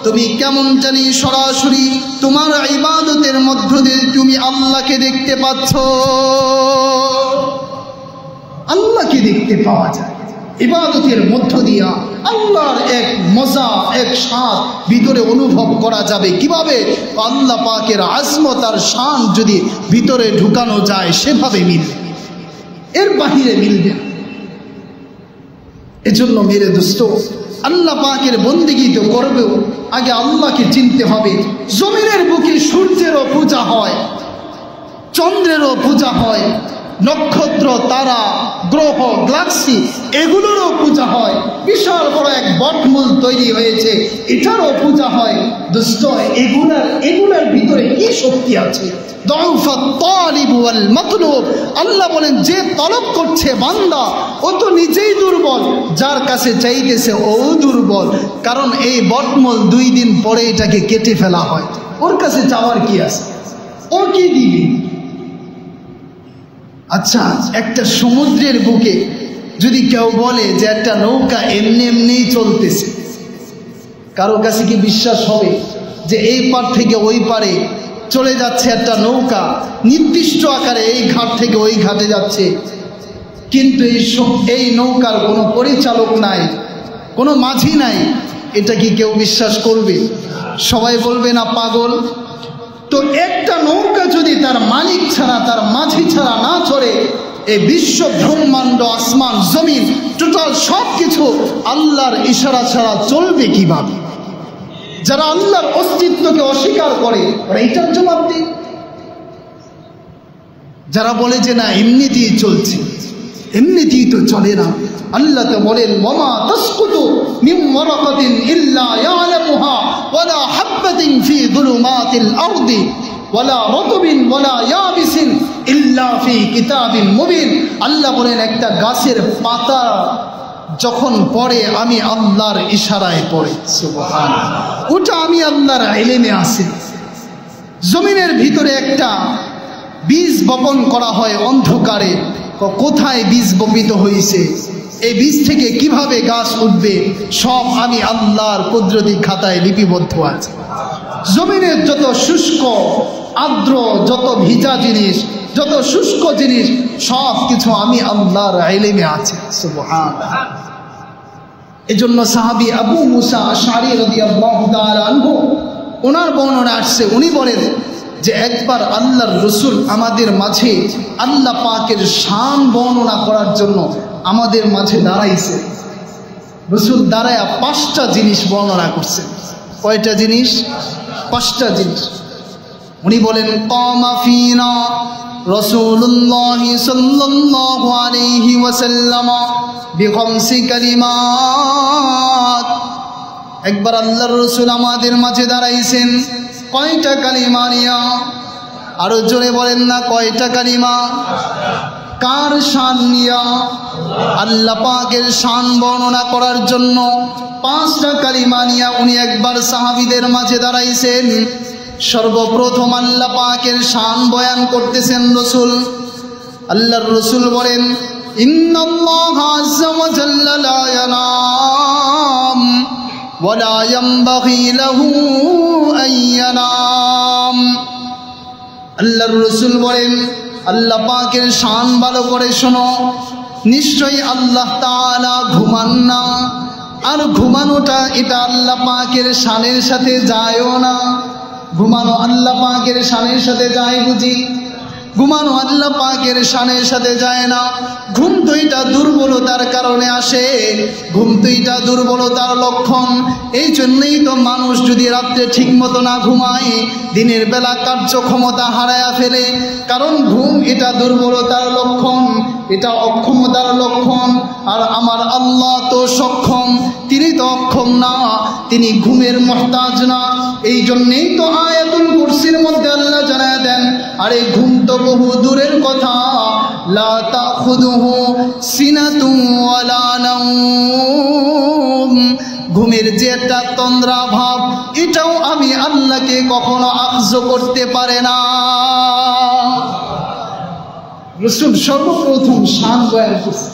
তুমি কেমন জানি সরাসরি তোমার ইবাদতের মধ্য দিয়ে তুমি আল্লাহকে দেখতে পাচ্ছ। আল্লাহকে দেখতে পাওয়া যায় ইবাদতের মধ্য দিয়া। আল্লাহর এক মজা, এক স্বাদ ভিতরে অনুভব করা যাবে কিভাবে? আল্লাহ পাকের আজমত আর শান যদি ভিতরে ঢুকানো যায় সেভাবে মিলবে, এর বাহিরে মিলবে। এজন্য মেরে দোস্ত, আল্লাহ পাকের বন্দেগী তো করবেও, আগে আল্লাহকে চিনতে হবে। জমিনের বুকে সূর্যেরও পূজা হয়, চন্দ্রেরও পূজা হয়, নক্ষত্র, তারা, গ্রহ, গ্যালাক্সি এগুলোরও পূজা হয়। বিশাল বড় এক বটমূল তৈরি হয়েছে, এটারও পূজা হয়। দোস্ত, এগুলার ভিতরে কি শক্তি আছে? আল্লাহ বলেন, যে তলব করছে বান্দা ও তো নিজেই দুর্বল, যার কাছে চাইতেছে ও দুর্বল। কারণ এই বটমূল 2 দিন পরে এটাকে কেটে ফেলা হয়, ওর কাছে চাওয়ার কি আছে? ও কি দিবি? আচ্ছা, একটা সমুদ্রের বুকে যদি কেউ বলে যে একটা নৌকা এমনি এমনিই চলতেছে, কারো কাছে কি বিশ্বাস হবে যে এই পার থেকে ওই পারে চলে যাচ্ছে একটা নৌকা নির্দিষ্ট আকারে, এই ঘাট থেকে ওই ঘাটে যাচ্ছে, কিন্তু এই নৌকার কোনো পরিচালক নাই, কোনো মাঝি নাই? এটা কি কেউ বিশ্বাস করবে? সবাই বলবে না পাগল। তো একটা নৌকা যদি তার মালিক ছাড়া, তার মাঝি ছাড়া না চলে, এই বিশ্ব ব্রহ্মাণ্ড, আসমান, জমিন, টোটাল সব কিছু আল্লাহর ইশারা ছাড়া চলবে কিভাবে? যারা আল্লাহর অস্তিত্বকে অস্বীকার করে ওরা এইটার জবাব দেয়। যারা বলে যে না এমনিতেই চলছে, এমনিতেই তো চলে না। আল্লাহ তো বলেন, ওয়ামা তাসকুতু মিন ওয়ারাকাতিন ইল্লা ইয়ালামুহা ওয়ালা হাববাতিন ফি যুলুমাতিল আরদি ওয়ালা রাতবিন ওয়ালা ইয়াবিসিন ইল্লা ফি কিতাবিন মুবিন। আল্লাহ বলেন, একটা গাছের পাতা যখন পড়ে আমি আল্লাহর ইশারায় পড়ে, সুবহানাল্লাহ, ওটা আমি আল্লাহর ইলমে আছে। জমিনের ভিতরে একটা বীজ বপন করা হয় অন্ধকারে, কোথায় বীজ বপিত হয়েছে, এই বীজ থেকে কিভাবে গাছ উঠবে, সব আমি আল্লাহর কুদরতি খাতায় লিপিবদ্ধ আছে। জমিনের যত শুষ্ক, আর্দ্র, যত ভিজা জিনিস, যত শুষ্ক জিনিস, সব কিছু আমি আল্লাহর ইলমে আছে, সুবহানাল্লাহ। এজন্য সাহাবী আবু মুসা আশআরী রাদিয়াল্লাহু তাআলা আনহু, ওনার বর্ণনা আসছে, উনি বলেন যে একবার আল্লাহর রসুল আমাদের মাঝে আল্লাহ পাকের শান বর্ণনা করার জন্য আমাদের মাঝে দাঁড়াইছে। রসুল দাঁড়ায়া 5টা জিনিস বর্ণনা করছেন। কয়টা জিনিস? 5টা জিনিস। উনি বলেন, কামা ফিনা রাসূলুল্লাহ সাল্লাল্লাহু আলাইহি ওয়াসাল্লাম বিখামসি কালিমাত। একবার আল্লাহর রসুল আমাদের মাঝে দাঁড়াইছেন কয়টা কালিমা নিয়া? আরো জোরে বলেন না, কয়টা কালিমা? কার শান নিয়া? আল্লাহ পাকের শান বর্ণনা করার জন্য 5টা কালিমা নিয়া উনি একবার সাহাবীদের মাঝে দাঁড়াইছেন। সর্বপ্রথম আল্লাহ পাকের শান বয়ান করতেছেন রসুল। আল্লাহর রসুল বলেন, ইন্নাল্লাহা আযজা ওয়া জাল্লা লা ইয়ানাম ওয়ালা ইয়ানবাগি লাহু আন ইয়ানাম। আল্লাহর রসুল বলেন, আল্লাহ পাকের শান ভালো করে শোনো, নিশ্চয়ই আল্লাহ তাআলা ঘুমান না, আর ঘুমানোটা এটা আল্লাহ পাকের শানের সাথে যায়ও না। ঘুমানো আল্লাহ পাকের শানের সাথে যায় বুঝি? ঘুমানো আল্লাহ পাকের শানের সাথে যায় না। ঘুম তো এটা দুর্বলতার কারণে আসে, ঘুম তো এটা দুর্বলতার লক্ষণ। এই জন্যই তো মানুষ যদি রাত্রে ঠিক মতো না ঘুমায়, দিনের বেলা কার্যক্ষমতা হারায়া ফেলে। কারণ ঘুম এটা দুর্বলতার লক্ষণ, এটা অক্ষমতার লক্ষণ। আর আমার আল্লাহ তো সক্ষম, তিনি তো অক্ষম না, তিনি ঘুমের মুহতাজ না। এই জন্যেই তো আয়াতুল কুরসির মধ্যে আল্লাহ জানায় দেন, আরে ঘুম তো বহু দূরের কথা, লা তাখুযুহু সিনাতুন ওয়ালা নাওম। ঘুমের যে একটা তন্দ্রা ভাব, এটাও আমি আল্লাহকে কখনো আখজ করতে পারে না। রাসূল সর্বপ্রথম শান বয়ান করছে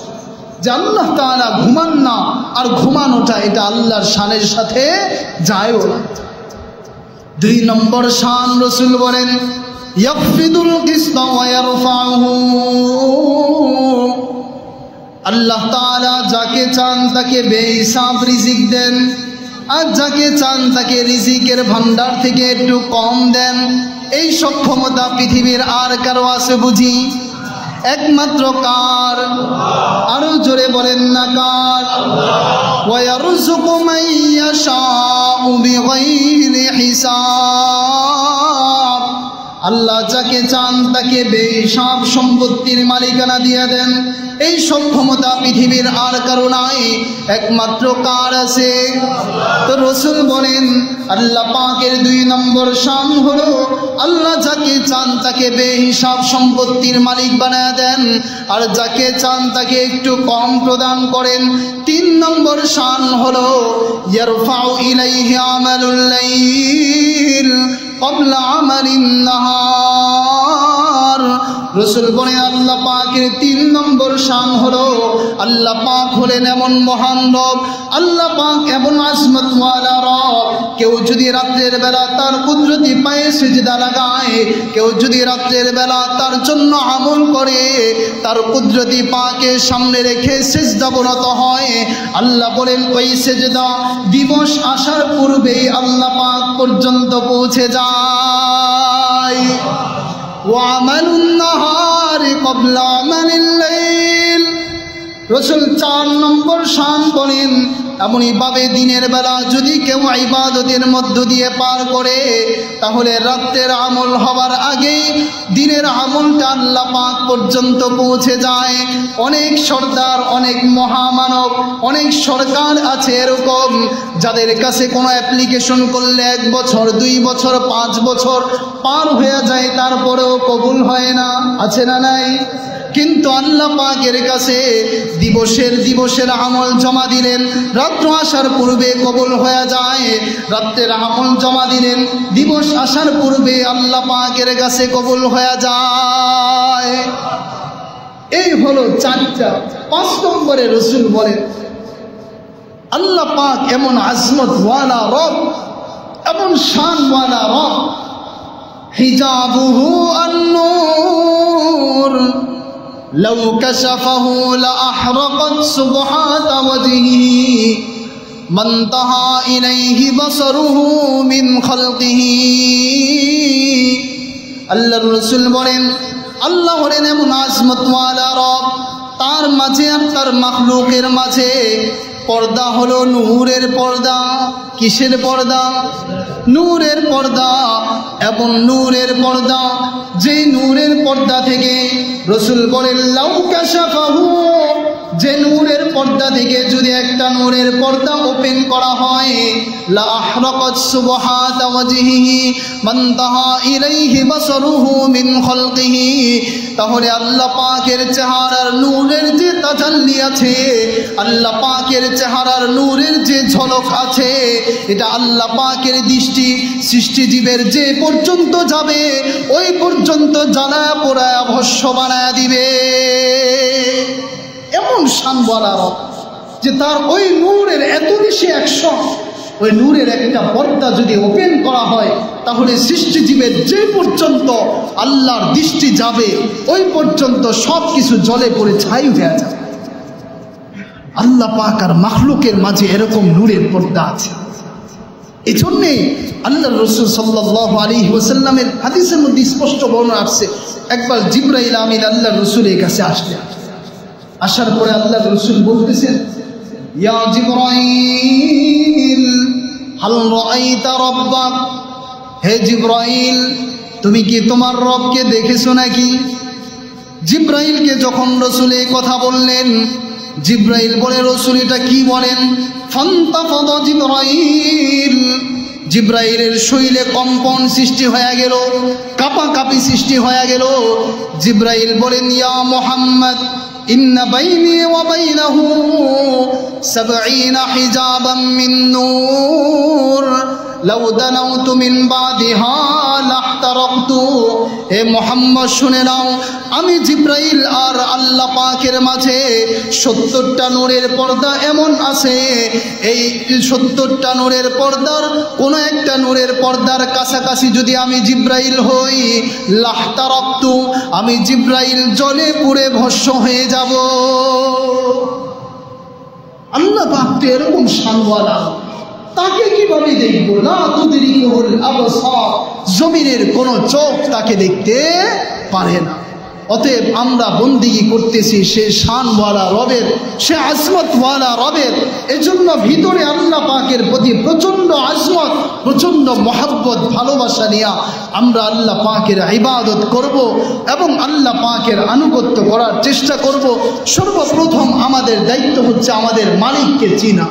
যে আল্লাহ তাআলা ঘুমান না, আর ঘুমানোটা এটা আল্লাহর শানের সাথে যায়ও না। 2 নম্বর শান রাসূল বলেন ইয়াকফিদুল কিসতা ওয়া ইয়ারফাহু। আল্লাহ তাআলা যাকে চান তাকে বেহিসাব রিজিক দেন, আর যাকে চান তাকে রিজিকের ভান্ডার থেকে একটু কম দেন। এই সক্ষমতা পৃথিবীর আর কারো আছে বুঝি? একমাত্র কার? আরো জোরে বলেন না কার? ওয়া ইয়ারযুকু মান ইয়াশাউ বিগাইরি হিসাব। আল্লাহ যাকে চান তাকে বেহিসাব সম্পত্তির মালিকানা দিয়ে দেন। এই সক্ষমতা পৃথিবীর আর কারো নাই, একমাত্র কার আছে? তো রাসূল বলেন আল্লাহ পাকের 2 নম্বর শান হলো আল্লাহ যাকে চান তাকে বেহিসাব সম্পত্তির মালিক বানায় দেন, আর যাকে চান তাকে একটু কম প্রদান করেন। 3 নম্বর শান হলো ইয়ারফাউ ইলাইহি আমালুল লাইল ক্বাবলা আমালিন নাহার। রাসূল বলেন আল্লাহ পাকের 3 নম্বর শান হলো আল্লাহ পাক হলেন এমন মহান রব, আল্লাহ পাক এমন আজমত ওয়ালা রব। কেউ যদি রাতের বেলা তার কুদরতি পায়ে সিজদা লাগায়, কেউ যদি রাতের বেলা তার জন্য আমল করে, তার কুদরতি পাকে সামনে রেখে সিজদাবনত হয়, আল্লাহ বলেন ওই সিজদা দিবস আসার পূর্বেই আল্লাহ পাক পর্যন্ত পৌঁছে যায়। ওয়ামালুন নাহারি ক্বাবলা আমালিল লাইল। রাসূল 4 নম্বর শান বলেন এমনই ভাবে দিনের বেলা যদি কেউ ইবাদতের মধ্য দিয়ে পার করে, তাহলে রাতের আমল হবার আগেই দিনের আমলটা আল্লাহ পাক পর্যন্ত পৌঁছে যায়। অনেক সর্দার, অনেক মহামানব, অনেক সরকার আছে এরকম যাদের কাছে কোনো অ্যাপ্লিকেশন করলে 1 বছর 2 বছর 5 বছর পার হয়ে যায়, তারপরেও কবুল হয় না। আছে না নাই? কিন্তু আল্লাহ পাকের কাছে দিবসের আমল জমা দিলেন, রাত্র আসার পূর্বে কবুল হয়ে যায়। রাতের আমল জমা দিলেন, দিবস আসার পূর্বে আল্লাহ পাকের কাছে কবুল হয়ে যায়। এই হলো 4টা। 5 নম্বরে রাসূল বলেন আল্লাহ পাক এমন আজমত ওয়ালা রব, এমন শান ওয়ালা রব, হিজাবুহু আন-নূর لو كشفه لأحرقت سبحات وجهه ما انتهى إليه بصره من خلقه। আল্লাহর রাসূল বলেন আল্লাহ হলেন এমন আজমত ওয়ালা রব, তার মাঝে আর তার মাখলুকের মাঝে পর্দা হলো নূরের পর্দা। কিসের পর্দা? নূরের পর্দা। এবং নূরের পর্দা, যে নূরের পর্দা থেকে রাসূল বলেন লাউ কাশাফাহু, যে নূরের পর্দা থেকে যদি একটা নূরের পর্দা ওপেন করা হয়, লা আহরাকাত সুবহাত ওয়াজহিহি মান তাহা ইলাইহি বাসারুহু মিন খালকিহি। তাহলে আল্লাহ পাকের চেহারার নূরের যে তাজাল্লি আছে, আল্লাহ পাকের চেহারার নূরের যে ঝলক আছে, এটা আল্লাহ পাকের দৃষ্টি সৃষ্টিজীবের যে পর্যন্ত যাবে ওই পর্যন্ত জ্বালায়া পোড়ায়া ভস্ম বানায়া দিবে। এমন শান ওয়ালা রব যে তার ওই নূরের এত বেশি অ্যাকশন, ওই নূরের একটা পর্দা যদি ওপেন করা হয়, তাহলে সৃষ্টিজীবের যে পর্যন্ত আল্লাহর দৃষ্টি যাবে ওই পর্যন্ত সব কিছু জলে পড়ে ছাই হয়ে যাবে। আল্লাহ পাক আর মাখলুকের মাঝে এরকম নূরের পর্দা আছে। এই জন্যেই আল্লাহর রাসূল সাল্লাল্লাহু আলাইহি ওয়াসাল্লামের হাদিসের মধ্যে স্পষ্ট বর্ণনা আসছে, একবার জিবরাইল আমিন আল্লাহর রাসূলের কাছে আসলেন। আসার পরে আল্লাহর রাসূল বলতেছেন, ইয়া জিবরাইল হাল রাআইতা রাব্বাক। হে জিবরাইল, তুমি কি তোমার রবকে দেখেছো নাকি? জিবরাইলকে যখন রাসূল এই কথা বললেন, জিবরাইল বলে রাসূল এটা কি বলেন? ফান্তাফাদা জিবরাইল, জিবরাইলের শরীরে কম্পন সৃষ্টি হয়ে গেল, কাঁপাকাঁপি সৃষ্টি হয়ে গেল। জিবরাইল বলেন, ইয়া মুহাম্মদ ইন্না বাইনি ওয়া বাইনাহু 70 হিজাবাম মিন নূর লাউ দানাউতু মিন বাদিহা লাহতারাকতু। হে মুহাম্মদ শুনে নাও, আমি জিব্রাইল আর আল্লাহ পাকের মাঝে 70টা নূরের পর্দা এমন আছে, এই 70টা নূরের পর্দার কোন একটা নূরের পর্দার কাছাকাছি যদি আমি জিব্রাইল হই, লাহতারাকতু, আমি জিব্রাইল জ্বলে পুড়ে ভস্ম হয়ে যাব। আল্লাহ পাক তো এরকম শানওয়ালা, তাকে কিভাবে দেখবো? লা তুদরিকুল আবসার, জমিনের কোন চোখ তাকে দেখতে পারে না। অতএব আমরা বন্দিগি করতেছি সে শানওয়ালা রবের, সে আজমতওয়ালা রবের। এজন্য ভিতরে আল্লাহ পাকের প্রতি প্রচণ্ড আজমত, প্রচণ্ড মহব্বত, ভালোবাসা নিয়ে আমরা আল্লাহ পাকের ইবাদত করব এবং আল্লাহ পাকের আনুগত্য করার চেষ্টা করব। সর্বপ্রথম আমাদের দায়িত্ব হচ্ছে আমাদের মালিককে চিনা।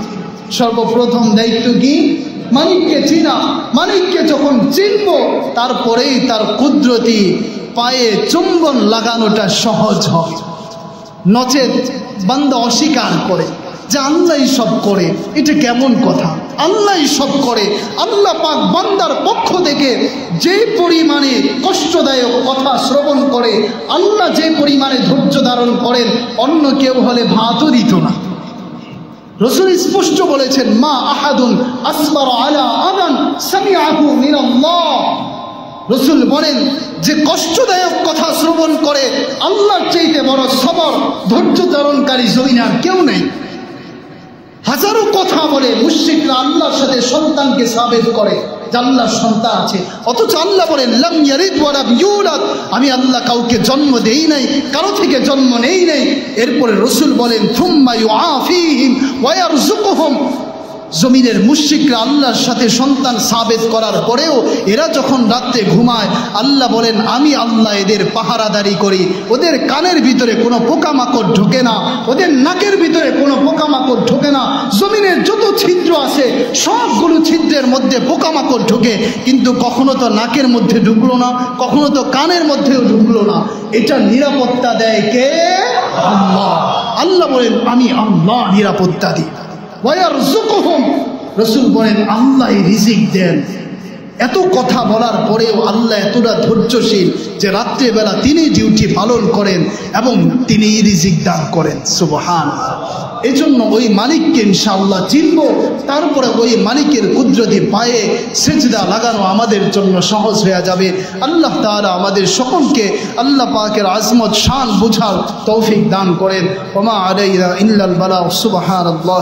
সর্বপ্রথম দায়িত্ব কি? মালিককে চিনা। মালিককে যখন চিনব, তারপরেই তার কুদরতি পায়ে চুম্বন লাগানোটা সহজ হবে। নচেত বান্দা অস্বীকার করে যে আল্লাহ সব করে, এটা কেমন কথা? আল্লাহ সব করে। আল্লাহ পাক বান্দার পক্ষ থেকে যে পরিমাণে কষ্টদায়ক কথা শ্রবণ করে, আল্লাহ যে পরিমাণে ধৈর্য ধারণ করেন, অন্য কেউ হলে ভাতও দিত না। রাসূল স্পষ্ট বলেছেন, মা আহাদুন আসবার আলা আযান সামিআহু মিনাল্লাহ। রাসূল বলেন যে কষ্টদায়ক কথা শ্রবণ করে আল্লাহর চাইতে বড় সবর, ধৈর্য ধারণকারী জমিনে আর কেউ নেই। হাজারো কথা বলে মুশরিকরা আল্লাহর সাথে সন্তানকে সাবেত করে যে আল্লাহর সন্তান আছে, অথচ আল্লাহ বলেন লাম ইয়ালিদ ওয়া লাম ইউলাদ, আমি আল্লাহ কাউকে জন্ম দেই নাই, কারো থেকে জন্ম নেই নাই। এরপরে রাসূল বলেন থুম্মা ইউআফিহিম ওয়া ইয়ারযুকুহুম। জমিনের মুশরিকরা আল্লাহর সাথে সন্তান সাবেত করার পরেও এরা যখন রাত্রে ঘুমায়, আল্লাহ বলেন আমি আল্লাহ এদের পাহারাদারি করি। ওদের কানের ভিতরে কোনো পোকামাকড় ঢোকে না, ওদের নাকের ভিতরে কোনো পোকামাকড় ঢোকে না। জমিনের যত ছিদ্র আছে সবগুলো ছিদ্রের মধ্যে পোকামাকড় ঢোকে, কিন্তু কখনো তো নাকের মধ্যে ঢুকলো না, কখনো তো কানের মধ্যেও ঢুকলো না। এটা নিরাপত্তা দেয় কে? আল্লাহ। আল্লাহ বলেন আমি আল্লাহ নিরাপত্তা দিই। রাসূল বলেন আল্লাহ রিজিক দেন। এত কথা বলার পরেও আল্লাহ এতটা ধৈর্যশীল যে রাত্রেবেলা তিনি ডিউটি পালন করেন এবং তিনি রিজিক দান করেন। সুবহানাল্লাহ। এজন্য ওই মালিককে ইনশাআল্লাহ চিনব, তারপরে ওই মালিকের কুদরতি পায়ে সিজদা লাগানো আমাদের জন্য সহজ হয়ে যাবে। আল্লাহ তাআলা আমাদের সকলকে আল্লাহ পাকের আজমত শান বুঝার তৌফিক দান করেন। ওয়া মা আলাইনা ইল্লাল বালাগ। সুবহানাল্লাহ।